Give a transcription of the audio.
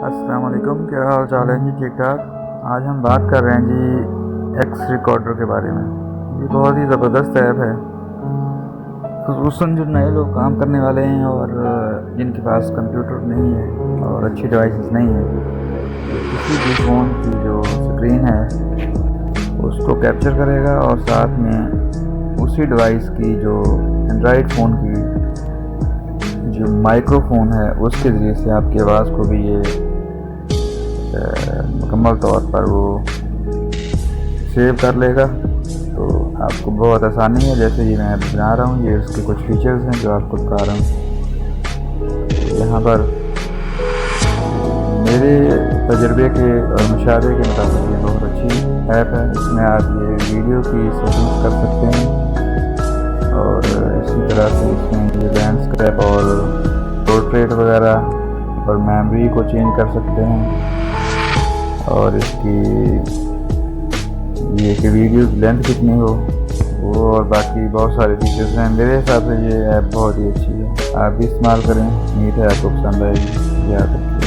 अस्सलाम वालेकुम, क्या हाल चाल है जी? ठीक ठाक। आज हम बात कर रहे हैं जी एक्स रिकॉर्डर के बारे में। ये बहुत ही ज़बरदस्त ऐप है, खसूसन जो नए लोग काम करने वाले हैं और जिनके पास कंप्यूटर नहीं है और अच्छी डिवाइसेस नहीं है, किसी भी फ़ोन की जो स्क्रीन है उसको कैप्चर करेगा और साथ में उसी डिवाइस की जो एंड्रॉयड फ़ोन की जो माइक्रोफोन है उसके ज़रिए से आपकी आवाज़ को भी ये मुकम्मल तौर पर वो सेव कर लेगा। तो आपको बहुत आसानी है, जैसे ये मैं बना रहा हूँ, ये उसके कुछ फीचर्स हैं जो आपको बता रहा हूँ। यहाँ पर मेरे तजर्बे के और मुशाहरे के मुताबिक ये बहुत अच्छी ऐप है। इसमें आप ये वीडियो की सेटिंग्स कर सकते हैं और इसी तरह से इसमें ये लैंडस्केप और पोर्ट्रेट वगैरह और मेमोरी को चेंज कर सकते हैं और इसकी ये कि वीडियो की लेंथ कितनी हो वो और बाकी बहुत सारे फीचर्स हैं। मेरे हिसाब से ये ऐप बहुत ही अच्छी है, आप भी इस्तेमाल करें। उम्मीद है आपको पसंद आएगी। याद रखिए।